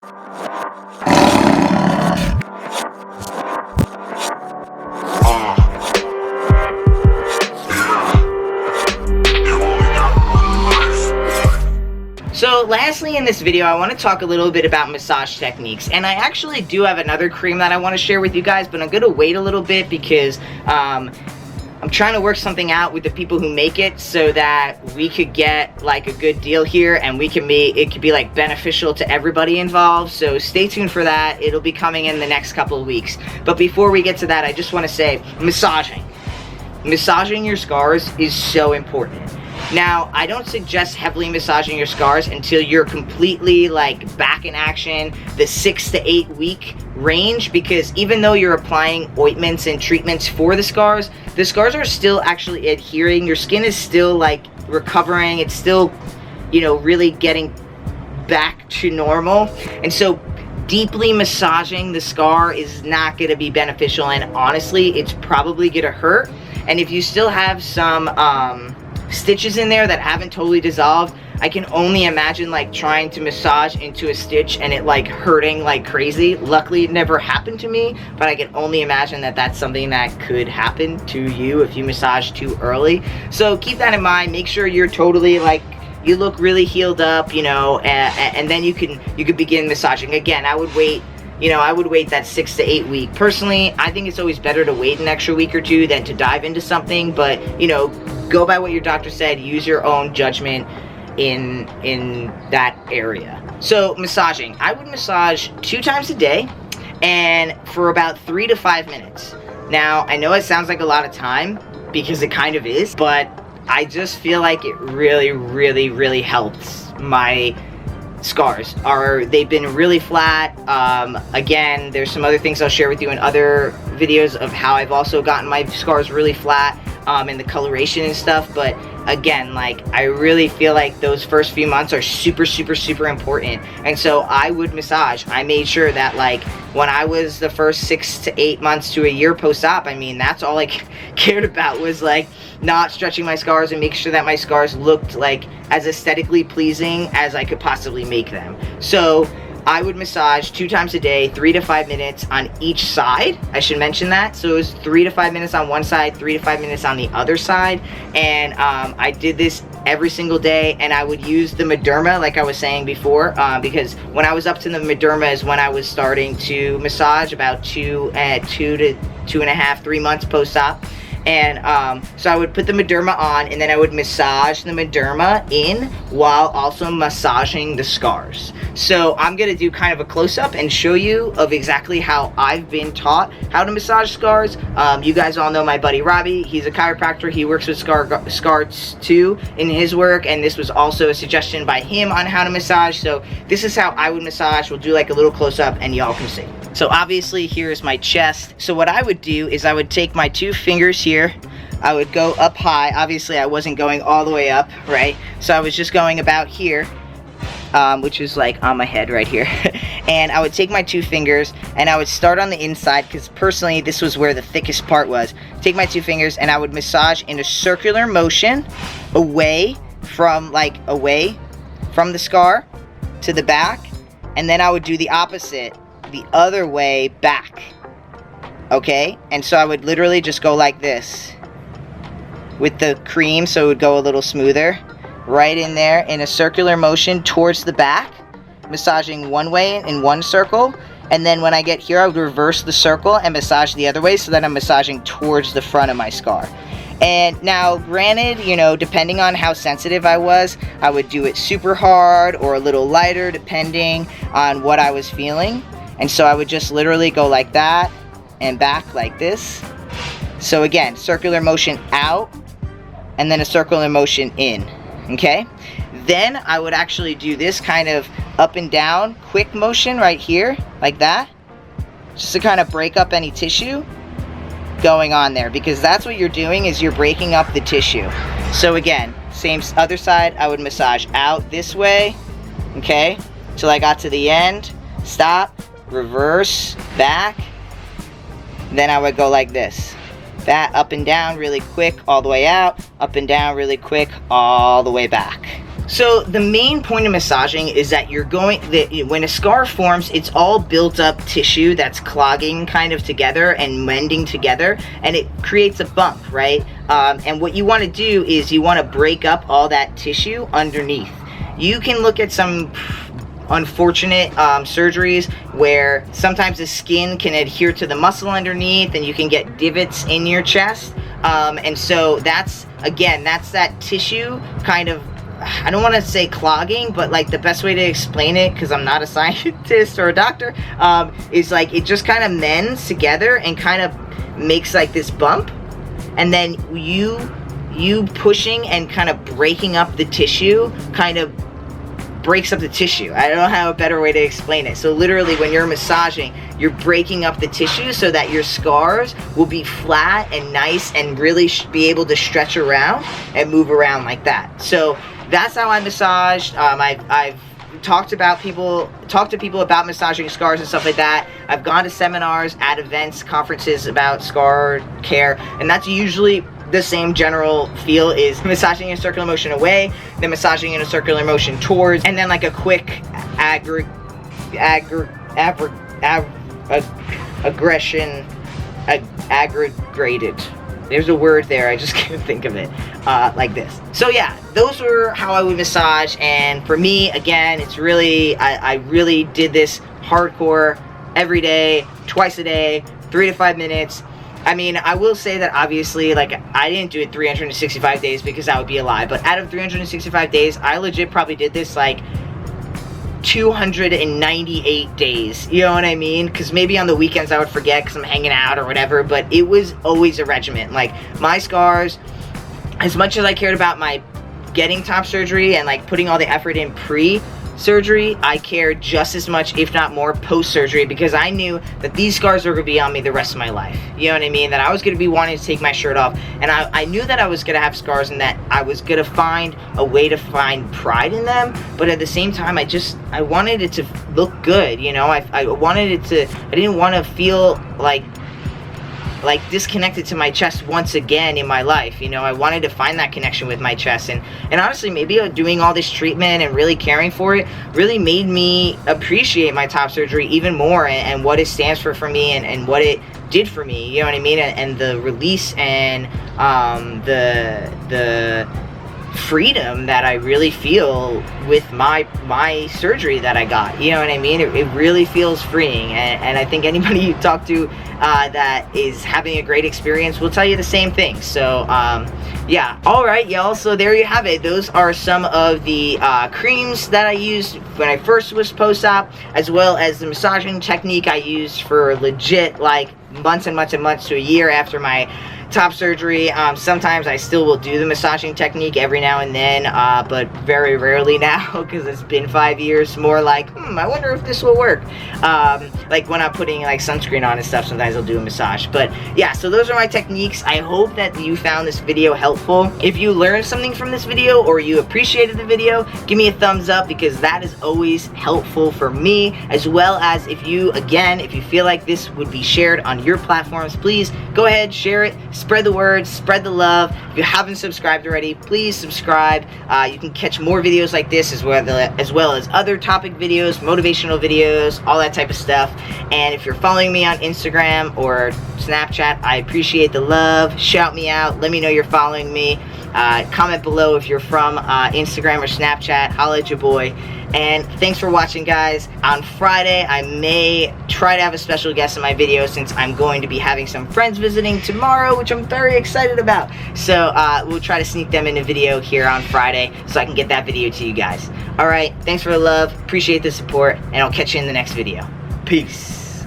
So lastly in this video, I want to talk a little bit about massage techniques, and I actually do have another cream that I want to share with you guys, but I'm going to wait a little bit because I'm trying to work something out with the people who make it so that we could get like a good deal here, and it could be like beneficial to everybody involved. So stay tuned for that. It'll be coming in the next couple of weeks. But before we get to that, I just want to say massaging your scars is so important. Now, I don't suggest heavily massaging your scars until you're completely like back in action, the 6 to 8 week range, because even though you're applying ointments and treatments for the scars are still actually adhering. Your skin is still like recovering. It's still, you know, really getting back to normal. And so deeply massaging the scar is not going to be beneficial, and honestly, it's probably going to hurt. And if you still have some stitches in there that haven't totally dissolved, I can only imagine like trying to massage into a stitch and it like hurting like crazy. Luckily it never happened to me, but I can only imagine that that's something that could happen to you if you massage too early. So keep that in mind. Make sure you're totally like, you look really healed up, you know, and then you could begin massaging. Again, I would wait, you know, I would wait that 6 to 8 week. Personally, I think it's always better to wait an extra week or two than to dive into something, but you know, go by what your doctor said. Use your own judgment in that area. So massaging, I would massage 2 times a day and for about 3 to 5 minutes. Now, I know it sounds like a lot of time because it kind of is, but I just feel like it really, really, really helps my scars. They've been really flat. Again, there's some other things I'll share with you in other videos of how I've also gotten my scars really flat, and the coloration and stuff. But again, like, I really feel like those first few months are super, super, super important. And so I would massage. I made sure that like when I was the first 6 to 8 months to a year post-op, I mean, that's all I cared about was like not stretching my scars and making sure that my scars looked like as aesthetically pleasing as I could possibly make them. So I would massage 2 times a day, 3 to 5 minutes on each side. I should mention that. So it was 3 to 5 minutes on one side, 3 to 5 minutes on the other side. And I did this every single day, and I would use the Mederma like I was saying before, because when I was up to the Mederma is when I was starting to massage about 2 to 2.5, 3 months post-op. And so I would put the Mederma on, and then I would massage the Mederma in while also massaging the scars. So I'm going to do kind of a close-up and show you of exactly how I've been taught how to massage scars. You guys all know my buddy Robbie. He's a chiropractor. He works with scars too in his work, and this was also a suggestion by him on how to massage. So this is how I would massage. We'll do like a little close-up and y'all can see. So obviously here's my chest. So what I would do is I would take my 2 fingers here. I would go up high. Obviously I wasn't going all the way up, right? So I was just going about here, which is like on my head right here. And I would take my 2 fingers and I would start on the inside, because personally this was where the thickest part was. Take my 2 fingers and I would massage in a circular motion away from the scar to the back, and then I would do the opposite, the other way back. Okay, and so I would literally just go like this with the cream, so it would go a little smoother, right in there in a circular motion towards the back, massaging one way in one circle, and then when I get here I would reverse the circle and massage the other way, so that I'm massaging towards the front of my scar. And now granted, you know, depending on how sensitive I was, I would do it super hard or a little lighter depending on what I was feeling. And so I would just literally go like that and back like this. So again, circular motion out and then a circular motion in, okay? Then I would actually do this kind of up and down quick motion right here, like that, just to kind of break up any tissue going on there, because that's what you're doing, is you're breaking up the tissue. So again, same other side, I would massage out this way, okay, till I got to the end, stop, reverse, back, then I would go like this. That up and down really quick all the way out, up and down really quick all the way back. So the main point of massaging is that when a scar forms, it's all built up tissue that's clogging kind of together and mending together, and it creates a bump, right? And what you want to do is you want to break up all that tissue underneath. You can look at some unfortunate surgeries where sometimes the skin can adhere to the muscle underneath and you can get divots in your chest, and so that's that tissue kind of, I don't want to say clogging, but like the best way to explain it, because I'm not a scientist or a doctor, is like it just kind of mends together and kind of makes like this bump, and then you pushing and kind of breaking up the tissue kind of breaks up the tissue. I don't have a better way to explain it. So literally when you're massaging, you're breaking up the tissue so that your scars will be flat and nice and really be able to stretch around and move around like that. So that's how I massaged. I've talked to people about massaging scars and stuff like that. I've gone to seminars, at events, conferences about scar care, and that's usually the same general feel, is massaging in a circular motion away, then massaging in a circular motion towards, and then like a quick aggregated. There's a word there, I just can't think of it, like this. So yeah, those were how I would massage, and for me, again, it's really, I really did this hardcore every day, twice a day, 3 to 5 minutes. I mean, I will say that obviously, like, I didn't do it 365 days because that would be a lie, but out of 365 days, I legit probably did this like 298 days, you know what I mean? Because maybe on the weekends I would forget because I'm hanging out or whatever, but it was always a regimen. Like, my scars, as much as I cared about my getting top surgery and like putting all the effort in pre-surgery, I cared just as much, if not more, post-surgery, because I knew that these scars were going to be on me the rest of my life. You know what I mean? That I was going to be wanting to take my shirt off, and I knew that I was going to have scars and that I was going to find a way to find pride in them, but at the same time, I wanted it to look good, you know? I wanted it to, I didn't want to feel like disconnected to my chest once again in my life, you know? I wanted to find that connection with my chest, and honestly, maybe doing all this treatment and really caring for it really made me appreciate my top surgery even more, and what it stands for me, and what it did for me, you know what I mean? And the release and the freedom that I really feel with my surgery that I got, you know what I mean? It really feels freeing, and I think anybody you talk to that is having a great experience will tell you the same thing. So yeah, alright y'all, so there you have it. Those are some of the creams that I used when I first was post-op, as well as the massaging technique I used for legit like months and months and months to a year after my top surgery. Sometimes I still will do the massaging technique every now and then, but very rarely now because it's been 5 years. More like, I wonder if this will work. Like when I'm putting like sunscreen on and stuff, sometimes I'll do a massage. But yeah, so those are my techniques. I hope that you found this video helpful. If you learned something from this video or you appreciated the video, give me a thumbs up, because that is always helpful for me, as well as if you feel like this would be shared on your platforms, please go ahead, share it, spread the word, spread the love. If you haven't subscribed already, please subscribe. You can catch more videos like this, as well as other topic videos, motivational videos, all that type of stuff. And if you're following me on Instagram or Snapchat, I appreciate the love. Shout me out, let me know you're following me. Comment below if you're from Instagram or Snapchat. Holla at your boy. And thanks for watching, guys. On Friday, I may try to have a special guest in my video, since I'm going to be having some friends visiting tomorrow, which I'm very excited about. So we'll try to sneak them in a video here on Friday so I can get that video to you guys. Alright, thanks for the love, appreciate the support, and I'll catch you in the next video. Peace.